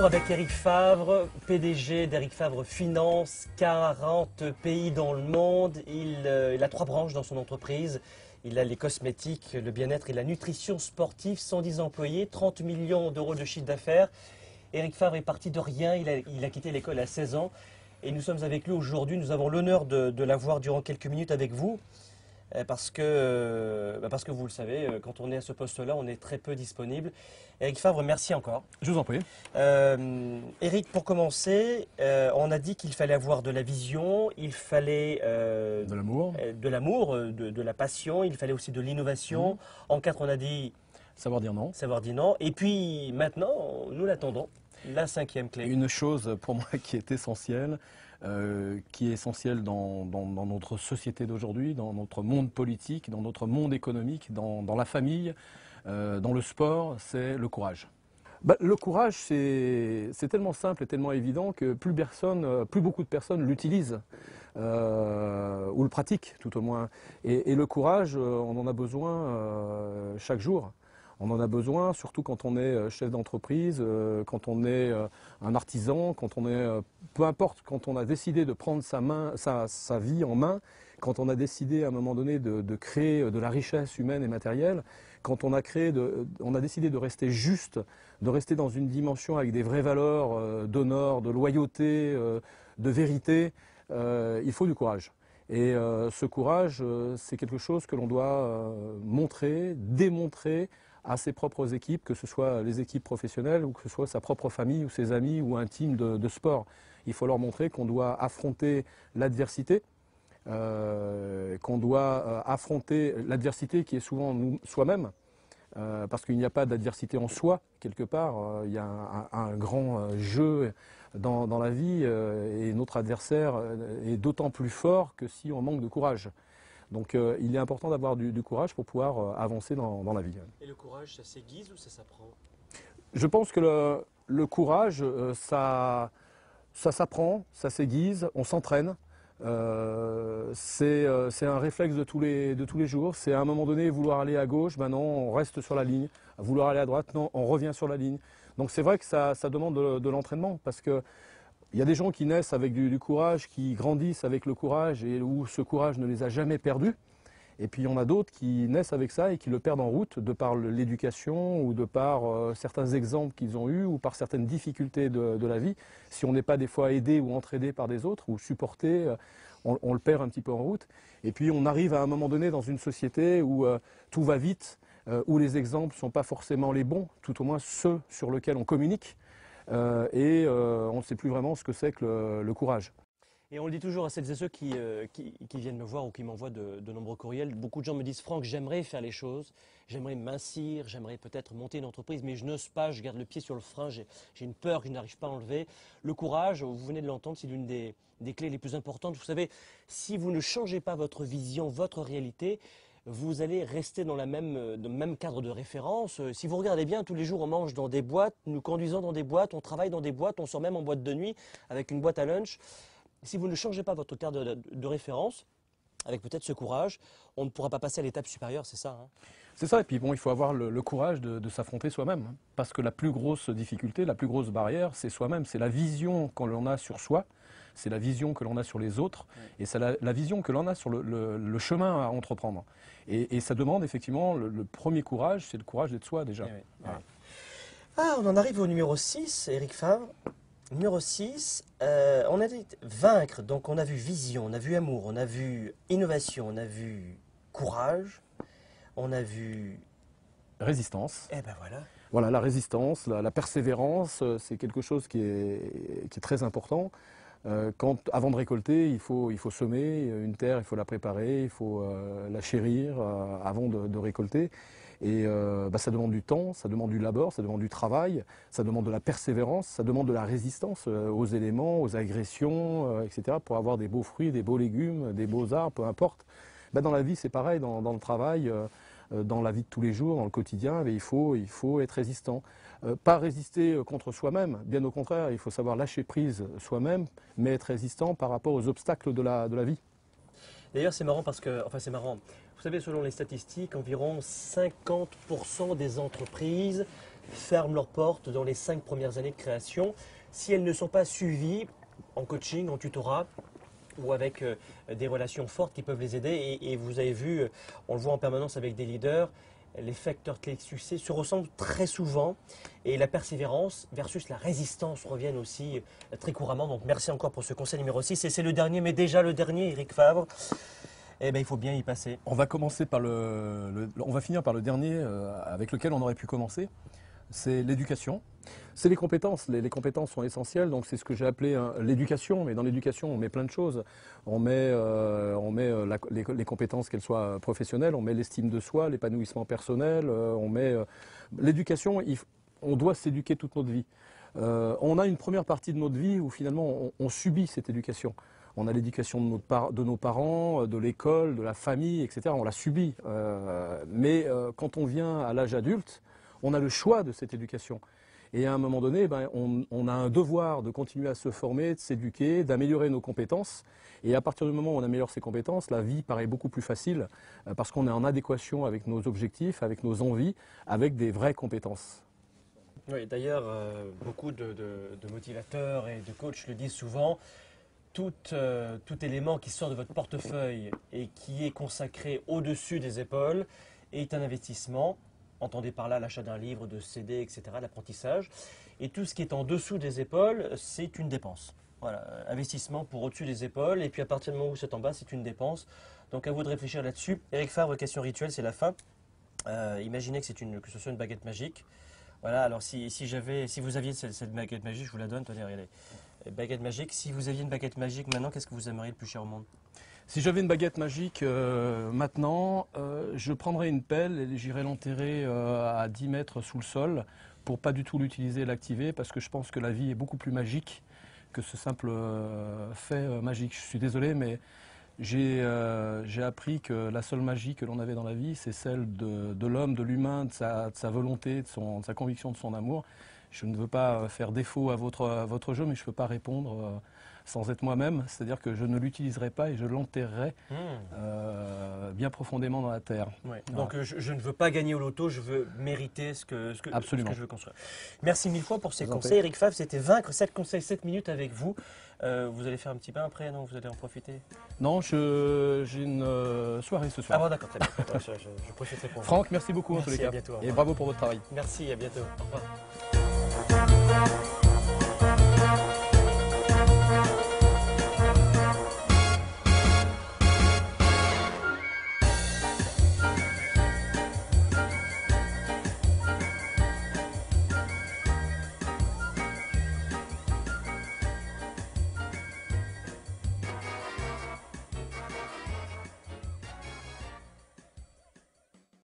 avec Eric Favre, PDG d'Eric Favre Finance, 40 pays dans le monde. Il a 3 branches dans son entreprise. Il a les cosmétiques, le bien-être et la nutrition sportive, 110 employés, 30 millions d'euros de chiffre d'affaires. Eric Favre est parti de rien, il a quitté l'école à 16 ans. Et nous sommes avec lui aujourd'hui, nous avons l'honneur de l'avoir durant quelques minutes avec vous. Parce que vous le savez, quand on est à ce poste-là, on est très peu disponible. Eric Favre, merci encore. Je vous en prie. Eric, pour commencer, on a dit qu'il fallait avoir de la vision, il fallait De l'amour. De la passion, il fallait aussi de l'innovation. En 4, on a dit Savoir dire non. savoir dire non. Et puis maintenant, nous l'attendons, la 5e clé. Une chose pour moi qui est essentielle, dans notre société d'aujourd'hui, dans notre monde politique, dans notre monde économique, dans la famille, dans le sport, c'est le courage. Le courage, c'est tellement simple et tellement évident que plus beaucoup de personnes l'utilisent ou le pratiquent tout au moins. Et le courage, on en a besoin chaque jour. On en a besoin, surtout quand on est chef d'entreprise, quand on est un artisan, quand on est, peu importe, quand on a décidé de prendre sa vie en main, quand on a décidé à un moment donné de créer de la richesse humaine et matérielle, quand on a décidé de rester juste, de rester dans une dimension avec des vraies valeurs d'honneur, de loyauté, de vérité, il faut du courage. Et ce courage, c'est quelque chose que l'on doit montrer, démontrer à ses propres équipes, que ce soit les équipes professionnelles ou que ce soit sa propre famille ou ses amis ou un team de sport. Il faut leur montrer qu'on doit affronter l'adversité, qu'on doit affronter l'adversité qui est souvent soi-même, parce qu'il n'y a pas d'adversité en soi, quelque part. Il y a un grand jeu dans la vie et notre adversaire est d'autant plus fort que si on manque de courage. Donc il est important d'avoir du courage pour pouvoir avancer dans la vie. Et le courage, ça s'aiguise ou ça s'apprend? Je pense que le courage, ça s'apprend, ça s'aiguise, on s'entraîne. C'est un réflexe de tous les jours. C'est à un moment donné vouloir aller à gauche, ben non, on reste sur la ligne. Vouloir aller à droite, non, on revient sur la ligne. Donc c'est vrai que ça demande de l'entraînement parce que il y a des gens qui naissent avec du courage, qui grandissent avec le courage et où ce courage ne les a jamais perdus. Et puis il y en a d'autres qui naissent avec ça et qui le perdent en route de par l'éducation ou de par certains exemples qu'ils ont eus ou par certaines difficultés de la vie. Si on n'est pas des fois aidé ou entraidé par des autres ou supporté, on le perd un petit peu en route. Et puis on arrive à un moment donné dans une société où tout va vite, où les exemples ne sont pas forcément les bons, tout au moins ceux sur lesquels on communique. Et on ne sait plus vraiment ce que c'est que le courage. Et on le dit toujours à celles et ceux qui viennent me voir ou qui m'envoient de nombreux courriels. Beaucoup de gens me disent « Franck, j'aimerais faire les choses, j'aimerais mincir, j'aimerais peut-être monter une entreprise, mais je n'ose pas, je garde le pied sur le frein, j'ai une peur que je n'arrive pas à enlever. » Le courage, vous venez de l'entendre, c'est l'une des clés les plus importantes. Vous savez, si vous ne changez pas votre vision, votre réalité, vous allez rester dans le même cadre de référence. Si vous regardez bien, tous les jours on mange dans des boîtes, nous conduisons dans des boîtes, on travaille dans des boîtes, on sort même en boîte de nuit avec une boîte à lunch. Si vous ne changez pas votre cadre de référence, avec peut-être ce courage, on ne pourra pas passer à l'étape supérieure, c'est ça, hein? C'est ça, et puis bon, il faut avoir le courage de s'affronter soi-même. Hein, parce que la plus grosse difficulté, la plus grosse barrière, c'est soi-même. C'est la vision que l'on a sur soi, c'est la vision que l'on a sur les autres, et c'est la vision que l'on a sur le chemin à entreprendre. Et ça demande effectivement, le premier courage, c'est le courage d'être soi déjà. Oui, Voilà. oui. Ah, on en arrive au numéro 6, Eric Favre. Numéro 6, on a dit vaincre, donc on a vu vision, on a vu amour, on a vu innovation, on a vu courage, on a vu... Résistance. Eh ben voilà. Voilà, la résistance, la persévérance, c'est quelque chose qui est très important. Avant de récolter, il faut semer une terre, il faut la préparer, il faut la chérir avant de récolter. Et ça demande du temps, ça demande du labeur, ça demande du travail, ça demande de la persévérance, ça demande de la résistance aux éléments, aux agressions, etc. pour avoir des beaux fruits, des beaux légumes, des beaux arbres, peu importe. Dans la vie, c'est pareil, dans le travail, dans la vie de tous les jours, dans le quotidien, il faut être résistant. Pas résister contre soi-même, bien au contraire, il faut savoir lâcher prise soi-même, mais être résistant par rapport aux obstacles de la vie. D'ailleurs, c'est marrant parce que, enfin c'est marrant, vous savez, selon les statistiques, environ 50% des entreprises ferment leurs portes dans les 5 premières années de création si elles ne sont pas suivies en coaching, en tutorat ou avec des relations fortes qui peuvent les aider. Et vous avez vu, on le voit en permanence avec des leaders, les facteurs clés de succès se ressemblent très souvent et la persévérance versus la résistance reviennent aussi très couramment. Donc merci encore pour ce conseil numéro 6. Et c'est le dernier, mais déjà le dernier, Eric Favre. Eh bien, il faut bien y passer. On va commencer par on va finir par le dernier avec lequel on aurait pu commencer. C'est l'éducation. C'est les compétences. Les compétences sont essentielles, donc c'est ce que j'ai appelé l'éducation. Mais dans l'éducation, on met plein de choses. On met les compétences, qu'elles soient professionnelles, on met l'estime de soi, l'épanouissement personnel, on met l'éducation. On doit s'éduquer toute notre vie. On a une première partie de notre vie où finalement on subit cette éducation. On a l'éducation de nos parents, de l'école, de la famille, etc. On la subit. Mais quand on vient à l'âge adulte, on a le choix de cette éducation. Et à un moment donné, on a un devoir de continuer à se former, de s'éduquer, d'améliorer nos compétences. Et à partir du moment où on améliore ses compétences, la vie paraît beaucoup plus facile parce qu'on est en adéquation avec nos objectifs, avec nos envies, avec des vraies compétences. Oui, d'ailleurs, beaucoup de motivateurs et de coachs le disent souvent. Tout élément qui sort de votre portefeuille et qui est consacré au-dessus des épaules est un investissement. Entendez par là l'achat d'un livre, de CD, etc., l'apprentissage. Et tout ce qui est en dessous des épaules, c'est une dépense. Voilà, investissement pour au-dessus des épaules. Et puis à partir du moment où c'est en bas, c'est une dépense. Donc à vous de réfléchir là-dessus. Eric Favre, question rituelle, c'est la fin. Imaginez que ce soit une baguette magique. Voilà, alors si vous aviez cette baguette magique, je vous la donne. Tenez, regardez. Baguette magique. Si vous aviez une baguette magique maintenant, qu'est-ce que vous aimeriez le plus cher au monde? Si j'avais une baguette magique maintenant, je prendrais une pelle et j'irais l'enterrer à 10 mètres sous le sol pour pas du tout l'utiliser et l'activer parce que je pense que la vie est beaucoup plus magique que ce simple fait magique. Je suis désolé, mais j'ai appris que la seule magie que l'on avait dans la vie, c'est celle de l'homme, de l'humain, de sa volonté, de sa conviction, de son amour. Je ne veux pas faire défaut à votre jeu, mais je ne peux pas répondre sans être moi-même. C'est-à-dire que je ne l'utiliserai pas et je l'enterrerai bien profondément dans la terre. Ouais. Voilà. Donc je ne veux pas gagner au loto, je veux mériter ce que je veux construire. Merci mille fois pour ces conseils. Eric Favre, c'était Vaincre 7 conseils, 7 minutes avec vous. Vous allez faire un petit bain après, non? Vous allez en profiter? Non, j'ai une soirée ce soir. Ah bon, d'accord, très bien. Je profiterai pour vous. Franck, merci beaucoup en tous les cas. À bientôt. Et bravo pour votre travail. Merci, à bientôt. Au revoir.